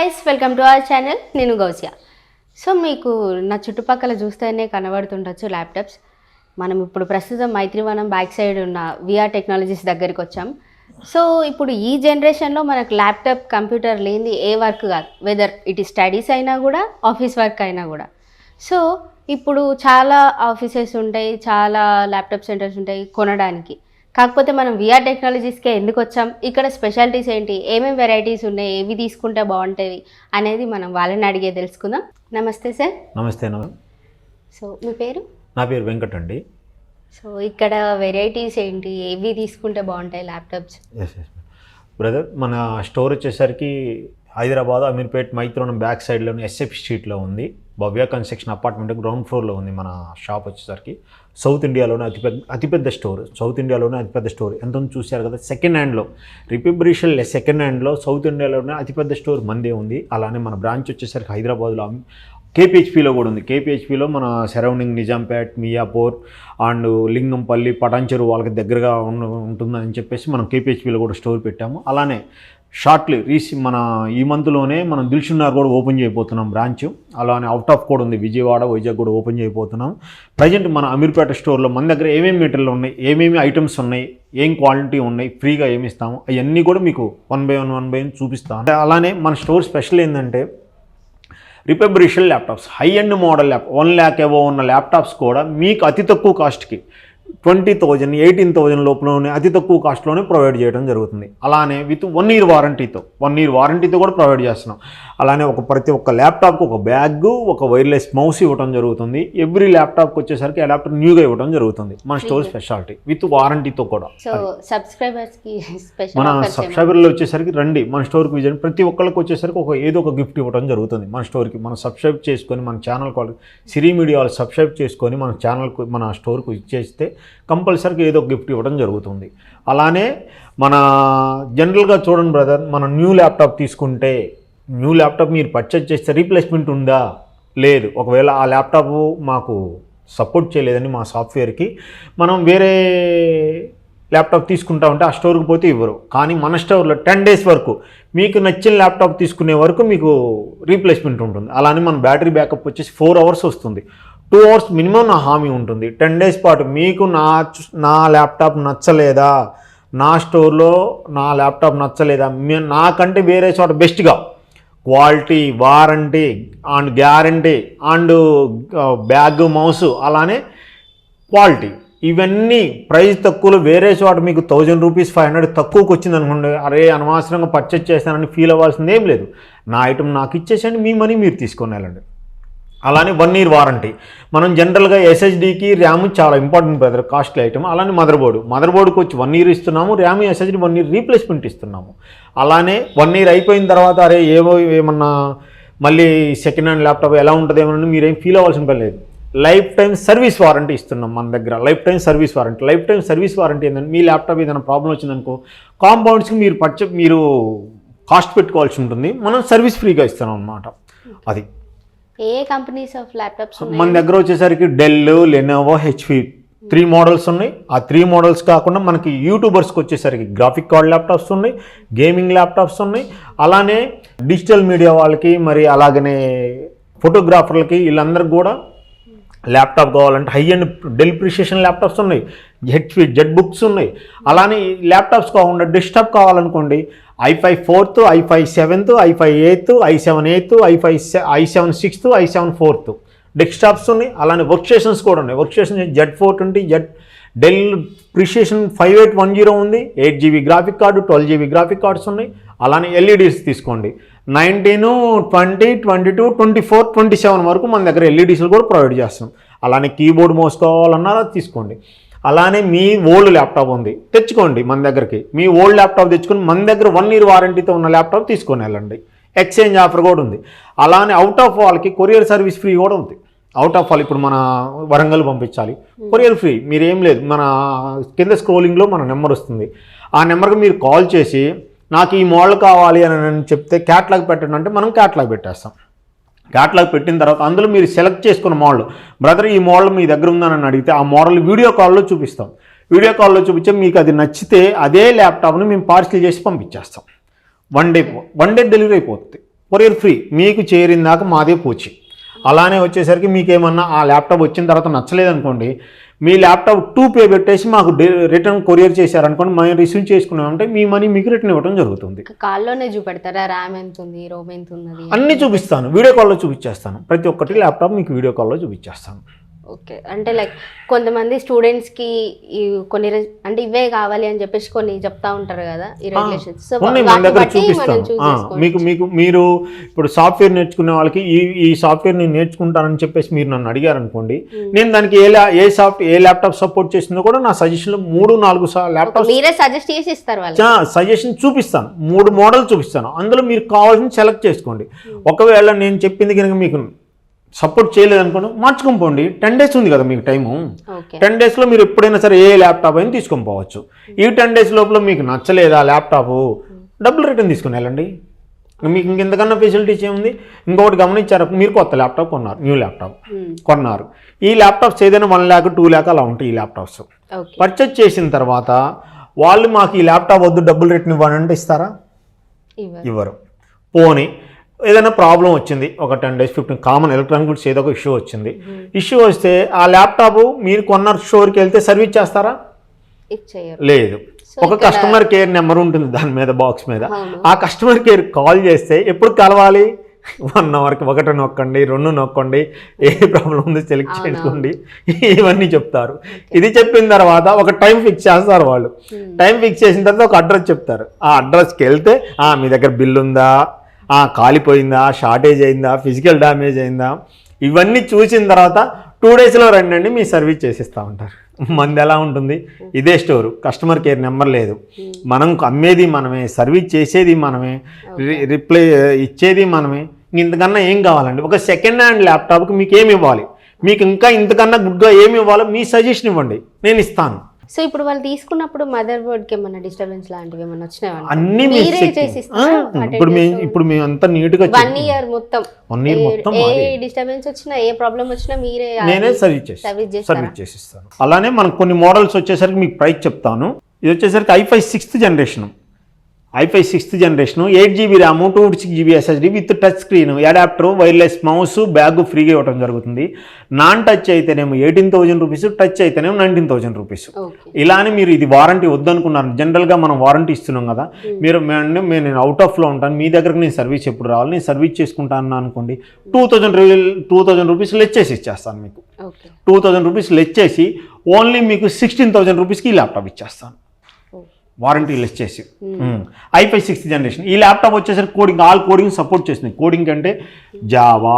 Guys welcome to our channel. నేను Gousia. So మీకు నా చుట్టుపక్కల చూస్తేనే కనబడుతుండొచ్చు ల్యాప్టాప్స్. మనం ఇప్పుడు ప్రస్తుతం మైత్రివనం బ్యాక్ సైడ్ ఉన్న విఆర్ టెక్నాలజీస్ దగ్గరికి వచ్చాం. సో ఇప్పుడు ఈ జనరేషన్లో మనకు ల్యాప్టాప్ కంప్యూటర్ లేనిది ఏ వర్క్ కాదు, వెదర్ ఇట్ ఈ స్టడీస్ అయినా కూడా ఆఫీస్ వర్క్ అయినా కూడా. సో ఇప్పుడు చాలా ఆఫీసెస్ ఉంటాయి, చాలా ల్యాప్టాప్ సెంటర్స్ ఉంటాయి కొనడానికి. కాకపోతే మనం విఆర్ టెక్నాలజీస్కే ఎందుకు వచ్చాం, ఇక్కడ స్పెషాలిటీస్ ఏంటి, ఏమేమి వెరైటీస్ ఉన్నాయి, ఏవి తీసుకుంటే బాగుంటుంది అనేది మనం వాళ్ళని అడిగే తెలుసుకుందాం. నమస్తే సార్. నమస్తే. సో మీ పేరు? నా పేరు వెంకట్ అండి. సో ఇక్కడ వెరైటీస్ ఏంటి, ఏవి తీసుకుంటే బాగుంటాయి ల్యాప్టాప్స్? ఎస్ బ్రదర్, మన స్టోర్ వచ్చేసరికి హైదరాబాద్ అమీర్పేట్ మైత్రివనం బ్యాక్ సైడ్లోని ఎస్ఎఫ్ స్ట్రీట్లో ఉంది. భవ్య కన్స్ట్రక్షన్ అపార్ట్మెంట్ గ్రౌండ్ ఫ్లోర్లో ఉంది మన షాప్ వచ్చేసరికి. సౌత్ ఇండియాలోనే అతిపెద్ద స్టోర్, సౌత్ ఇండియాలోనే అతిపెద్ద స్టోర్. ఎంత చూశారు కదా, సెకండ్ హ్యాండ్లో రిపబ్రిషల్ సెకండ్ హ్యాండ్లో సౌత్ ఇండియాలోనే అతిపెద్ద స్టోర్ మందే ఉంది. అలానే మన బ్రాంచ్ వచ్చేసరికి హైదరాబాద్లో కేపీహెచ్పీలో కూడా ఉంది. కేపీహెచ్పీలో మన సరౌండింగ్ నిజాంపేట్, మియాపూర్ అండ్ లింగంపల్లి, పటాన్చెరు వాళ్ళకి దగ్గరగా ఉంటుందని చెప్పేసి మనం కేపీహెచ్పీలో కూడా స్టోర్ పెట్టాము. అలానే షార్ట్లీ మన ఈ మంత్లోనే మనం దిల్షుక్నగర్ కూడా ఓపెన్ చేయబోతున్నాం బ్రాంచ్. అలానే అవుట్ ఆఫ్ కూడా ఉంది, విజయవాడ, వైజాగ్ కూడా ఓపెన్ చేయబోతున్నాం. ప్రజెంట్ మన అమీర్పేట స్టోర్లో మన దగ్గర ఏమేమి మెటీరియల్ ఉన్నాయి, ఏమేమి ఐటమ్స్ ఉన్నాయి, ఏం క్వాలిటీ ఉన్నాయి, ఫ్రీగా ఏమి ఇస్తాము, అవన్నీ కూడా మీకు వన్ బై వన్ చూపిస్తాం. అలానే మన స్టోర్ స్పెషల్ ఏంటంటే refurbished laptops, high end model laptop 1 lakh ఏవో ఉన్న ల్యాప్టాప్స్ కూడా మీకు అతి తక్కువ కాస్ట్కి 20,000, 18,000 లోపలనే అతి తక్కువ కాస్ట్లోనే ప్రొవైడ్ చేయడం జరుగుతుంది. అలానే విత్ 1 year వారంటీతో కూడా ప్రొవైడ్ చేస్తున్నాం. అలానే ప్రతి ఒక్క ల్యాప్టాప్కి ఒక బ్యాగ్, ఒక వైర్లెస్ మౌస్ ఇవ్వడం జరుగుతుంది. ఎవ్రీ ల్యాప్టాప్కి వచ్చేసరికి ఆ ల్యాప్టాప్ న్యూగా ఇవ్వడం జరుగుతుంది. మన స్టోర్ స్పెషాలిటీ విత్ వారంటీతో కూడా. మన సబ్స్క్రైబర్లు వచ్చేసరికి రండి మన స్టోర్కి విజిట్. ప్రతి ఒక్కరికి వచ్చేసరికి ఏదో ఒక గిఫ్ట్ ఇవ్వడం జరుగుతుంది మన స్టోర్కి. మనం సబ్స్క్రైబ్ చేసుకొని మన ఛానల్ సిరి మీడియా వాళ్ళు సబ్స్క్రైబ్ చేసుకొని మన ఛానల్కు మన స్టోర్కు ఇచ్చేస్తే కంపల్సరీగా ఏదో ఒక గిఫ్ట్ ఇవ్వడం జరుగుతుంది. అలానే మన జనరల్గా చూడండి బ్రదర్, మన న్యూ ల్యాప్టాప్ తీసుకుంటే న్యూ ల్యాప్టాప్ మీరు పర్చేజ్ చేస్తే రీప్లేస్మెంట్ ఉందా? లేదు. ఒకవేళ ఆ ల్యాప్టాప్ మాకు సపోర్ట్ చేయలేదని మా సాఫ్ట్వేర్కి మనం వేరే ల్యాప్టాప్ తీసుకుంటామంటే ఆ స్టోర్కి పోతే ఇవ్వరు. కానీ మన స్టోర్లో 10 days వరకు మీకు నచ్చిన ల్యాప్టాప్ తీసుకునే వరకు మీకు రీప్లేస్మెంట్ ఉంటుంది. అలానే మన బ్యాటరీ బ్యాకప్ వచ్చేసి 4 hours వస్తుంది. 2 hours మినిమం నా హామీ ఉంటుంది. 10 days పాటు మీకు నా ల్యాప్టాప్ నచ్చలేదా, నా స్టోర్లో నా ల్యాప్టాప్ నచ్చలేదా, నాకంటే వేరే చోట బెస్ట్గా quality, warranty and guarantee and bag, mouse, అలానే క్వాలిటీ, ఇవన్నీ ప్రైస్ తక్కువలో వేరే చోట మీకు 1000 rupees 500 తక్కువకి వచ్చింది అనుకోండి, అరే అనవసరంగా పర్చేజ్ చేస్తానని ఫీల్ అవ్వాల్సింది ఏం లేదు. నా ఐటమ్ నాకు ఇచ్చేసండి, మీ మనీ మీరు తీసుకొని వెళ్ళండి. అలానే 1 year వారంటీ. మనం జనరల్గా ఎస్ఎస్డీకి ర్యామ్ చాలా ఇంపార్టెంట్ బ్రదర్, కాస్ట్లీ ఐటమ్. అలానే మదర్బోర్డుకి వచ్చి 1 year ఇస్తున్నాము, ర్యామ్ ఎస్ఎస్డీ 1 year రీప్లేస్మెంట్ ఇస్తున్నాము. అలానే 1 year అయిపోయిన తర్వాత అరే ఏమన్నా మళ్ళీ సెకండ్ హ్యాండ్ ల్యాప్టాప్ ఎలా ఉంటుందేమో మీరేం ఫీల్ అవ్వాల్సిన పని లేదు. లైఫ్ టైం సర్వీస్ వారంటీ ఇస్తున్నాం మన దగ్గర. లైఫ్ టైం సర్వీస్ వారంటీ ఏంటంటే మీ ల్యాప్టాప్ ఏదైనా ప్రాబ్లం వచ్చిందనుకో కాంపౌండ్స్కి మీరు కాస్ట్ పెట్టుకోవాల్సి ఉంటుంది, మనం సర్వీస్ ఫ్రీగా ఇస్తున్నాం అన్నమాట. అది ఏ కంపెనీస్ ఆఫ్ ల్యాప్టాప్స్ మన దగ్గర వచ్చేసరికి డెల్, లెనోవో, హెచ్పి 3 models ఉన్నాయి. ఆ 3 models కాకుండా మనకి యూట్యూబర్స్కి వచ్చేసరికి గ్రాఫిక్ కార్డ్ ల్యాప్టాప్స్ ఉన్నాయి, గేమింగ్ ల్యాప్టాప్స్ ఉన్నాయి. అలానే డిజిటల్ మీడియా వాళ్ళకి, మరి అలాగనే ఫోటోగ్రాఫర్లకి, వీళ్ళందరికీ కూడా ల్యాప్టాప్ కావాలంటే high end Dell Precision laptops ఉన్నాయి, హెచ్పి జెట్ బుక్స్ ఉన్నాయి. అలానే ల్యాప్టాప్స్ కాకుండా desktop కావాలనుకోండి i5 4th, i5 7th, i5 8th, i7 8th, i7 6th, i7 4th desktops ఉన్నాయి. అలానే వర్క్ స్టేషన్స్ కూడా ఉన్నాయి. Work station Z420, Dell Precision 5810 ఉంది, 8GB graphic card, 12GB graphic cards ఉన్నాయి. అలానే ఎల్ఈడీస్ తీసుకోండి 19, 20, 22, 24, 27 వరకు మన దగ్గర ఎల్ఈడీస్లు కూడా ప్రొవైడ్ చేస్తాం. అలానే కీబోర్డ్, మౌస్ కావాలన్నా తీసుకోండి. అలానే మీ ఓల్డ్ ల్యాప్టాప్ ఉంది తెచ్చుకోండి మన దగ్గరికి. మీ ఓల్డ్ ల్యాప్టాప్ తెచ్చుకొని మన దగ్గర 1 year వారంటీతో ఉన్న ల్యాప్టాప్ తీసుకొని వెళ్ళండి. ఎక్స్చేంజ్ ఆఫర్ కూడా ఉంది. అలానే అవుట్ ఆఫ్ వాళ్ళకి కొరియర్ సర్వీస్ ఫ్రీ కూడా ఉంది. అవుట్ ఆఫ్ వాళ్ళు ఇప్పుడు మన వరంగల్ పంపించాలి, కొరియర్ ఫ్రీ. మీరేం లేదు, మన కింద స్క్రోలింగ్లో మన నెంబర్ వస్తుంది. ఆ నెంబర్కి మీరు కాల్ చేసి నాకు ఈ మోడల్ కావాలి అని చెప్తే క్యాట్లాగ్ పెట్టండి అంటే మనం క్యాట్లాగ్ పెట్టేస్తాం. క్యాట్లాగ్ పెట్టిన తర్వాత అందులో మీరు సెలెక్ట్ చేసుకున్న మోడల్, బ్రదర్ ఈ మోడల్ మీ దగ్గర ఉందని అడిగితే ఆ మోడల్ వీడియో కాల్లో చూపిస్తాం. వీడియో కాల్లో చూపించే మీకు అది నచ్చితే అదే ల్యాప్టాప్ని మేము పార్సిల్ చేసి పంపించేస్తాం. వన్ డే డెలివరీ అయిపోతుంది. కొరియర్ ఫ్రీ, మీకు చేరిన దాకా మాదే పూచి. అలానే వచ్చేసరికి మీకేమన్నా ఆ ల్యాప్టాప్ వచ్చిన తర్వాత నచ్చలేదనుకోండి, మీ ల్యాప్టాప్ 2 పే పెట్టేసి మాకు రిటర్న్ కొరియర్ చేశారనుకోండి, మేము రిసీవ్ చేసుకున్నామంటే మీ మనీ మీకు రిటర్న్ ఇవ్వడం జరుగుతుంది. కాల్లోనే చూపెడతారా ర్యామ్ ఎంత ఉంది, రోమ్ ఎంత ఉన్నది? అన్నీ చూపిస్తాను, వీడియో కాల్లో చూపించేస్తాను. ప్రతి ఒక్కటి ల్యాప్టాప్ మీకు వీడియో కాల్లో చూపించేస్తాను. ఓకే, అంటే లైక్ కొంతమంది స్టూడెంట్స్కి కొన్ని అంటే ఇవే కావాలి అని చెప్పేసి కొన్ని చెప్తా ఉంటారు కదా ఈ రెగ్యులేషన్స్. సో మన దగ్గర చూపిస్తాను. మీకు మీరు ఇప్పుడు సాఫ్ట్వేర్ నేర్చుకునే వాళ్ళకి ఈ సాఫ్ట్వేర్ నేను నేర్చుకుంటానని చెప్పేసి మీరు నన్ను అడిగారు అనుకోండి, నేను దానికి ఏ ల్యాప్టాప్ సపోర్ట్ చేసిందో కూడా నా సజెషన్లో 3-4 ల్యాప్టాప్ మీరే సజెస్ట్ చేసి ఇస్తారు వాళ్ళు. సజెషన్ చూపిస్తాను, 3 మోడల్ చూపిస్తాను. అందులో మీరు కావాల్సిన సెలెక్ట్ చేసుకోండి. ఒకవేళ నేను చెప్పింది కనుక మీకు సపోర్ట్ చేయలేదనుకోండి, మార్చుకొని పోండి. 10 days ఉంది కదా మీకు టైము. 10 daysలో మీరు ఎప్పుడైనా సరే ఏ ల్యాప్టాప్ అయినా తీసుకొని పోవచ్చు. ఈ 10 days లోపల మీకు నచ్చలేదా ల్యాప్టాప్, డబ్బులు రిటర్న్ తీసుకుని వెళ్ళండి. మీకు ఇంకెంతకన్నా ఫెసిలిటీస్ ఏముంది? ఇంకొకటి గమనించారు, మీరు కొత్త ల్యాప్టాప్ కొన్నారు, న్యూ ల్యాప్టాప్ కొన్నారు. ఈ ల్యాప్టాప్స్ ఏదైనా 1 lakh 2 lakh అలా ఉంటాయి. ఈ ల్యాప్టాప్స్ పర్చేజ్ చేసిన తర్వాత వాళ్ళు మాకు ఈ ల్యాప్టాప్ వద్దు, డబ్బులు రిటర్న్ ఇవ్వాలంటే ఇస్తారా? ఇవ్వరు. పోనీ ఏదైనా ప్రాబ్లం వచ్చింది, ఒక 10 days 15 కామన్ ఎలక్ట్రానిక్ గుడ్స్ ఏదో ఒక ఇష్యూ వచ్చింది. ఇష్యూ వస్తే ఆ ల్యాప్టాప్ మీరు కొన్న స్టోర్కి వెళ్తే సర్వీస్ చేస్తారా? లేదు. ఒక కస్టమర్ కేర్ నెంబర్ ఉంటుంది దాని మీద, బాక్స్ మీద. ఆ కస్టమర్ కేర్ కాల్ చేస్తే ఎప్పుడు కలవాలి? 1 hourకి 1 నొక్కండి, 2 నొక్కండి, ఏ ప్రాబ్లం ఉందో సెలెక్ట్ చేసుకోండి, ఇవన్నీ చెప్తారు. ఇది చెప్పిన తర్వాత ఒక టైం ఫిక్స్ చేస్తారు వాళ్ళు. టైం ఫిక్స్ చేసిన తర్వాత ఒక అడ్రస్ చెప్తారు. ఆ అడ్రస్కి వెళ్తే మీ దగ్గర బిల్ ఉందా, కాలిపోయిందా, షార్టేజ్ అయిందా, ఫిజికల్ డ్యామేజ్ అయిందా, ఇవన్నీ చూసిన తర్వాత 2 daysలో రండి, మీ సర్వీస్ చేసిస్తూ ఉంటారు. మంది ఎలా ఉంటుంది? ఇదే స్టోరు, కస్టమర్ కేర్ నెంబర్ లేదు, మనం అమ్మేది మనమే, సర్వీస్ చేసేది మనమే, రిప్లై ఇచ్చేది మనమే. ఇంతకన్నా ఏం కావాలండి? ఒక సెకండ్ హ్యాండ్ ల్యాప్టాప్కి మీకు ఏమి ఇవ్వాలి? మీకు ఇంకా ఇంతకన్నా గుడ్గా ఏమి ఇవ్వాలో మీ సజెషన్ ఇవ్వండి, నేను ఇస్తాను. సో ఇప్పుడు వాళ్ళు తీసుకున్నప్పుడు మదర్ బోర్డ్కి ఏమన్నా డిస్టర్బెన్స్ లాంటివి ఏమన్నా వచ్చినాయా? అన్ని ఇప్పుడు మేము అంతా నీట్గా 1 year మొత్తం ఏ డిస్టర్బెన్స్ వచ్చినా, ఏ ప్రాబ్లం వచ్చినా నేనే సర్వీస్ చేసిస్తాను. అలానే మనకు కొన్ని మోడల్స్ వచ్చేసరికి మీకు ప్రైస్ చెప్తాను. ఇది వచ్చేసరికి i5 6th generation, i5 6th generation, 8GB RAM, 256GB SSD with touch screen, adapter, wireless mouse, bag ఫ్రీగా ఇవ్వడం జరుగుతుంది. నాన్ టచ్ అయితేనేమో 18,000 రూపీస్, టచ్ అయితేనేమో 19,000 రూపీస్. ఇలానే మీరు ఇది వారంటీ వద్దనుకున్నారు, జనరల్గా మనం వారంటీ ఇస్తున్నాం కదా, నేను అవుట్ ఆఫ్లో ఉంటాను, మీ దగ్గరకు నేను సర్వీస్ ఎప్పుడు రావాలి, నేను సర్వీస్ చేసుకుంటాను అనుకోండి, 2,000 రూపీస్ లెస్ చేసి ఇచ్చేస్తాను. మీకు 2,000 రూపీస్ లెస్ చేసి ఓన్లీ మీకు 16,000 రూపీస్కి ఈ ల్యాప్టాప్ ఇచ్చేస్తాను, వారంటీ లెస్ చేసి. i5 6th generation. ఈ ల్యాప్టాప్ వచ్చేసరికి ఆల్ కోడింగ్ సపోర్ట్ చేస్తుంది. కోడింగ్ అంటే Java,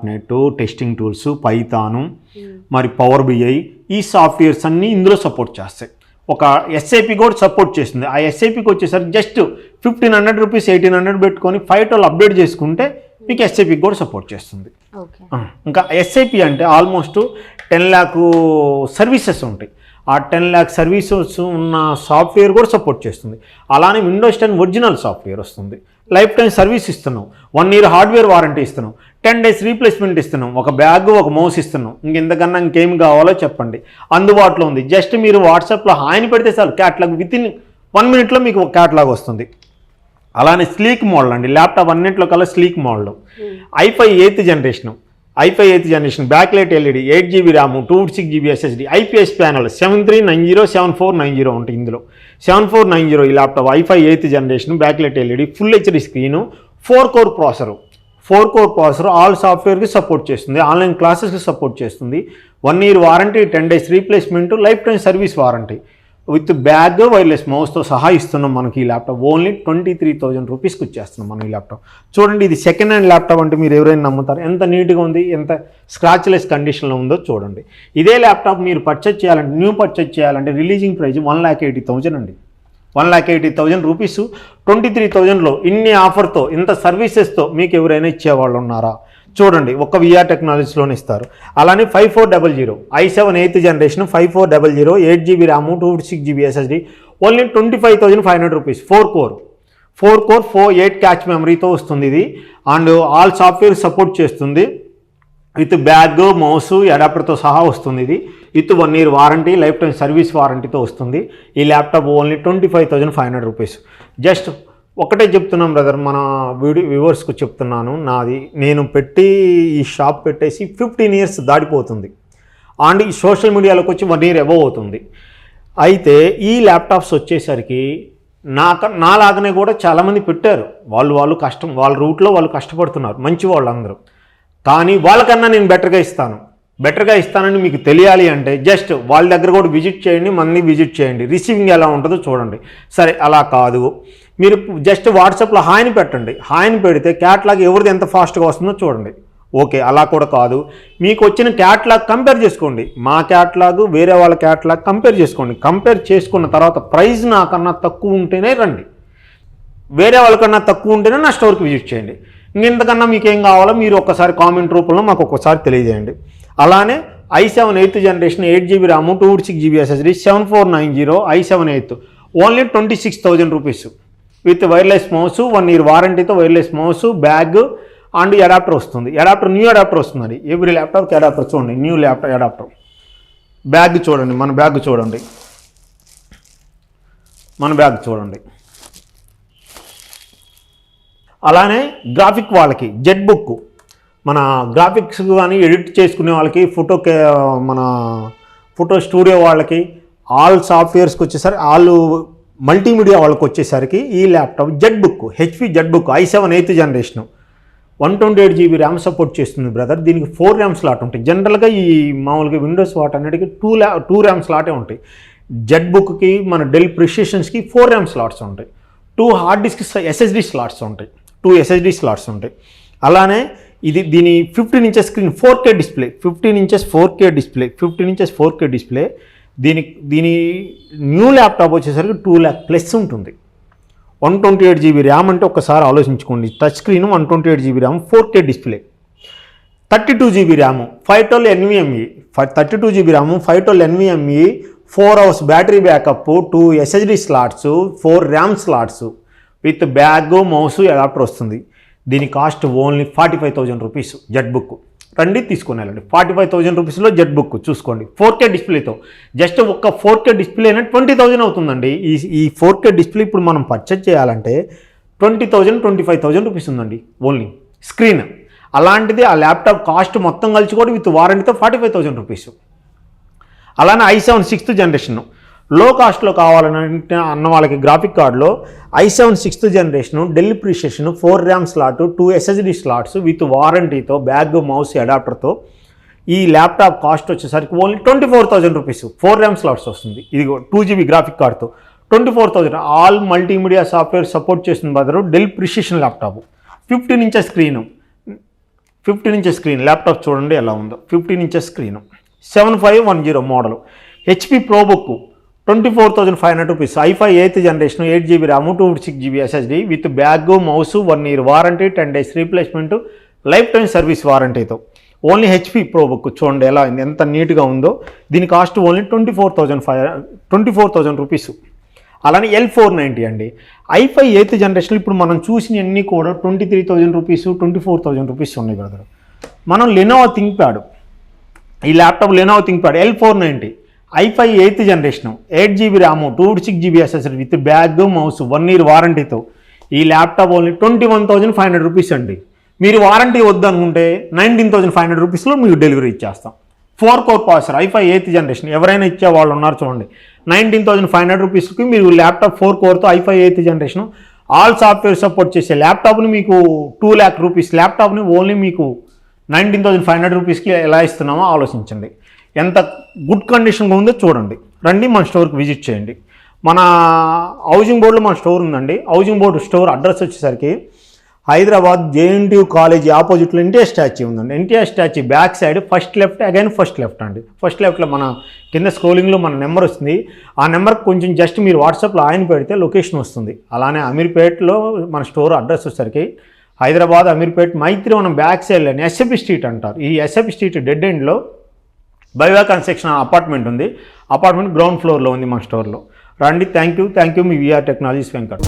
.NET, testing tools, Python, మరి పవర్ BI, ఈ సాఫ్ట్వేర్స్ అన్నీ ఇందులో సపోర్ట్ చేస్తాయి. ఒక SAP కూడా సపోర్ట్ చేస్తుంది. ఆ SAPకి వచ్చేసరికి జస్ట్ 1,500 రూపీస్ 1,800 పెట్టుకొని 512 అప్డేట్ చేసుకుంటే మీకు SAP కూడా సపోర్ట్ చేస్తుంది. ఇంకా SAP అంటే ఆల్మోస్ట్ 10 lakh సర్వీసెస్ ఉంటాయి. ఆ 10 lakh సర్వీసెస్ ఉన్న సాఫ్ట్వేర్ కూడా సపోర్ట్ చేస్తుంది. అలానే విండోస్ 10 ఒరిజినల్ సాఫ్ట్వేర్ వస్తుంది. లైఫ్ టైం సర్వీస్ ఇస్తున్నాం, 1 year హార్డ్వేర్ వారంటీ ఇస్తున్నాం, 10 days రీప్లేస్మెంట్ ఇస్తున్నాం, ఒక బ్యాగ్, ఒక మౌస్ ఇస్తున్నాం. ఇంకెంతకన్నా ఇంకేం కావాలో చెప్పండి, అందుబాటులో ఉంది. జస్ట్ మీరు వాట్సాప్లో హాయిని పెడితే చాలు, క్యాట్లాగ్ వితిన్ 1 minute మీకు ఒక క్యాట్లాగ్ వస్తుంది. అలానే స్లీక్ మోడల్ అండి, ల్యాప్టాప్ అన్నింటిలో కల్లా sleek model. i5 8th generation, backlight LED, 8GB RAM, 256GB SSD, IPS panel, 7390 7490 ఉంటాయి. ఇందులో 7490 ఈ laptop i5 8th generation, backlight LED, full HD screen, 4 core processor, all సాఫ్ట్వేర్కి సపోర్ట్ చేస్తుంది, ఆన్లైన్ క్లాసెస్కి సపోర్ట్ చేస్తుంది. 1 year warranty, 10 days replacement, life time service warranty with bag, wireless మౌస్తో సహా ఇస్తున్నాం. మనకి ఈ ల్యాప్టాప్ ఓన్లీ 23,000 రూపీస్కి వచ్చేస్తున్నాం మనం ఈ ల్యాప్టాప్. చూడండి, ఇది సెకండ్ హ్యాండ్ ల్యాప్టాప్ అంటే మీరు ఎవరైనా నమ్ముతారు? ఎంత నీట్గా ఉంది, ఎంత స్క్రాచ్లెస్ కండిషన్లో ఉందో చూడండి. ఇదే ల్యాప్టాప్ మీరు న్యూ పర్చేజ్ చేయాలంటే రిలీజింగ్ ప్రైస్ 1,80,000 అండి. 1,80,000 రూపీస్ 23,000లో ఇన్ని ఆఫర్తో, ఇంత సర్వీసెస్తో మీకు ఎవరైనా ఇచ్చేవాళ్ళు ఉన్నారా? చూడండి, ఒక్క VR టెక్నాలజీస్లోనే ఇస్తారు. అలానే 5400 i7 8th generation, 5400, 8GB RAM, 256GB SSD, only 25,500 rupees. 4 core 8 cache మెమరీతో వస్తుంది ఇది. అండ్ ఆల్ సాఫ్ట్వేర్ సపోర్ట్ చేస్తుంది, విత్ బ్యాగ్, మౌస్, అడాప్టర్తో సహా వస్తుంది. ఇది with 1 year warranty, life time service వారంటీతో వస్తుంది. ఈ ల్యాప్టాప్ ఓన్లీ 25,500 రూపీస్. జస్ట్ ఒకటే చెప్తున్నాం బ్రదర్, మన వీడియో వ్యూవర్స్కు చెప్తున్నాను, నాది నేను పెట్టి ఈ షాప్ పెట్టేసి 15 years దాటిపోతుంది అండ్ ఈ సోషల్ మీడియాలోకి వచ్చి 1 year అబవ్ అవుతుంది. అయితే ఈ ల్యాప్టాప్స్ వచ్చేసరికి నాలాగనే కూడా చాలామంది పెట్టారు, వాళ్ళు కష్టం, వాళ్ళ రూట్లో వాళ్ళు కష్టపడుతున్నారు, మంచి వాళ్ళందరూ. కానీ వాళ్ళకన్నా నేను బెటర్గా ఇస్తానని మీకు తెలియాలి అంటే జస్ట్ వాళ్ళ దగ్గర కూడా విజిట్ చేయండి, మన్ని విజిట్ చేయండి, రిసీవింగ్ ఎలా ఉంటుందో చూడండి. సరే అలా కాదు, మీరు జస్ట్ వాట్సాప్లో హాయిని పెట్టండి, హాయిని పెడితే క్యాట్లాగ్ ఎవరిది ఎంత ఫాస్ట్గా వస్తుందో చూడండి. ఓకే, అలా కూడా కాదు, మీకు వచ్చిన క్యాట్లాగ్ కంపేర్ చేసుకోండి, మా క్యాట్లాగ్ వేరే వాళ్ళ క్యాట్లాగ్ కంపేర్ చేసుకోండి. కంపేర్ చేసుకున్న తర్వాత ప్రైస్ నాకన్నా తక్కువ ఉంటేనే రండి, వేరే వాళ్ళకన్నా తక్కువ ఉంటేనే నా స్టోర్కి విజిట్ చేయండి. ఇంకెంతకన్నా మీకు ఏం కావాలో మీరు ఒక్కసారి కామెంట్ రూపంలో మాకు ఒక్కసారి తెలియజేయండి. అలానే i7 8th generation 8GB RAM 256GB SSD 7490 i7 8 only 26,000 rupees with wireless mouse, 1 year వారంటీతో wireless mouse, bag and adapter వస్తుంది. న్యూ అడాప్టర్ వస్తుందండి, ఎవ్రీ ల్యాప్టాప్కి అడాప్టర్ చూడండి, న్యూ ల్యాప్టాప్ అడాప్టర్. బ్యాగ్ చూడండి, మన బ్యాగ్ చూడండి. అలానే గ్రాఫిక్ వాళ్ళకి జెట్ బుక్, మన గ్రాఫిక్స్ కానీ ఎడిట్ చేసుకునే వాళ్ళకి, మన ఫోటో స్టూడియో వాళ్ళకి, ఆల్ సాఫ్ట్వేర్స్కి వచ్చేసరికి, ఆల్ మల్టీమీడియా వాళ్ళకి వచ్చేసరికి ఈ laptop Z book, HP Z book i7 8th generation 128GB RAM support చేస్తుంది బ్రదర్. దీనికి 4 RAM స్లాట్ ఉంటాయి. జనరల్గా ఈ మామూలుగా విండోస్ వాటన్నిటికీ 2 RAM స్లాటే ఉంటాయి. జెట్ బుక్కి మన డెల్ ప్రిసిషన్స్కి 4 RAM స్లాట్స్ ఉంటాయి. 2 హార్డ్ డిస్క్ SSD స్లాట్స్ ఉంటాయి. 2 SSD స్లాట్స్ ఉంటాయి. అలానే దీని 15 inches screen, 4K display, 15 inches 4K display. దీని న్యూ ల్యాప్టాప్ వచ్చేసరికి 2 lakh ప్లస్ ఉంటుంది. 128GB ర్యామ్ అంటే ఒక్కసారి ఆలోచించుకోండి, touch screen, 128GB RAM, 4K display, 32GB RAM, 512 NVMe, 32GB RAM, 512 NVMe, 4 hours battery backup, 2 SSD slots, 4 RAM slots with bag, mouse, adapter వస్తుంది. దీని cost only 45,000 rupees jet book. రండి తీసుకొని వెళ్ళండి, 45,000 రూపీస్లో జెట్ బుక్ చూసుకోండి, 4K డిస్ప్లేతో. జస్ట్ ఒక్క 4K డిస్ప్లేనే 20,000 అవుతుందండి. ఈ 4K డిస్ప్లే ఇప్పుడు మనం పర్చేజ్ చేయాలంటే 20,000 25,000 రూపీస్ ఉందండి ఓన్లీ స్క్రీన్. అలాంటిది ఆ ల్యాప్టాప్ కాస్ట్ మొత్తం కలిసి కూడా విత్ వారంటీతో 45,000 రూపీస్. అలానే i7 6th generation లో కాస్ట్లో కావాలంటే అన్న వాళ్ళకి గ్రాఫిక్ కార్డులో i7 6th generation Dell Precision 4 RAM slot, 2 SSD slots with వారంటీతో, బ్యాగ్, మౌస్, అడాప్టర్తో ఈ ల్యాప్టాప్ కాస్ట్ వచ్చేసరికి ఓన్లీ 24,000 రూపీస్. 4 RAM స్లాట్స్ వస్తుంది. ఇది 2GB గ్రాఫిక్ కార్డ్తో 24,000. ఆల్ మల్టీమీడియా సాఫ్ట్వేర్ సపోర్ట్ చేస్తుంది బదులు Dell Precision laptop. 15 inches screen laptop చూడండి ఎలా ఉందో. 15 inches screen, 7510 model. HP ProBook 24,500 rupees. i5 8th generation 8GB RAM 256GB SSD with bag, mouse, 1 year warranty, 10 days replacement, life time service వారంటీతో. Only HP ProBook చూడండి ఎలా ఎంత నీట్గా ఉందో. దీని కాస్ట్ ఓన్లీ 24,000 రూపీస్. అలానే L490 అండి. i5 8th generation ఇప్పుడు మనం చూసినవన్నీ కూడా 23,000 రూపీస్, 24,000 రూపీస్ ఉన్నాయి బ్రదర్. మనం లెనోవో థింక్ప్యాడ్, ఈ laptop Lenovo ThinkPad L490, i5 8th generation 8GB RAM 256GB SSD with bag, mouse, 1 year వారంటీతో ఈ ల్యాప్టాప్ ఓన్లీ 21,500 రూపీస్ అండి. మీరు వారంటీ వద్దనుకుంటే 19,500 రూపీస్లో మీకు డెలివరీ ఇచ్చేస్తాం. 4 core processor i5 8th generation ఎవరైనా ఇచ్చే వాళ్ళు ఉన్నారు చూడండి. 19,500 రూపీస్కి మీరు laptop 4 coreతో i5 8th generation all software support చేసే ల్యాప్టాప్ని మీకు 2 lakh రూపీస్ ల్యాప్టాప్ని ఓన్లీ మీకు 19,500 రూపీస్కి ఎలా ఇస్తున్నామో ఆలోచించండి. ఎంత గుడ్ కండిషన్గా ఉందో చూడండి. రండి మన స్టోర్కి విజిట్ చేయండి. మన హౌసింగ్ బోర్డులో మన స్టోర్ ఉందండి. హౌసింగ్ బోర్డు స్టోర్ అడ్రస్ వచ్చేసరికి హైదరాబాద్ JNTU కాలేజీ ఆపోజిట్లో ఎన్టీఆర్ స్టాచ్యూ ఉందండి. NTR statue back side first left అండి. ఫస్ట్ లెఫ్ట్లో మన కింద స్క్రోలింగ్లో మన నెంబర్ వస్తుంది. ఆ నెంబర్కి కొంచెం జస్ట్ మీరు వాట్సాప్లో ఆయన పెడితే లొకేషన్ వస్తుంది. అలానే అమీర్పేట్లో మన స్టోర్ అడ్రస్ వచ్చేసరికి హైదరాబాద్ అమీర్పేట్ మైత్రివనం బ్యాక్ సైడ్లోని SFB స్ట్రీట్ అంటారు. ఈ SFB స్ట్రీట్ డెడ్ ఎండ్లో బైవా కన్స్ట్రక్షన్ అపార్ట్మెంట్ ఉంది. అపార్ట్మెంట్ గ్రౌండ్ ఫ్లోర్లో ఉంది మన స్టోర్లో. రండి. Thank you. మీ VR టెక్నాలజీస్ వెంకట్.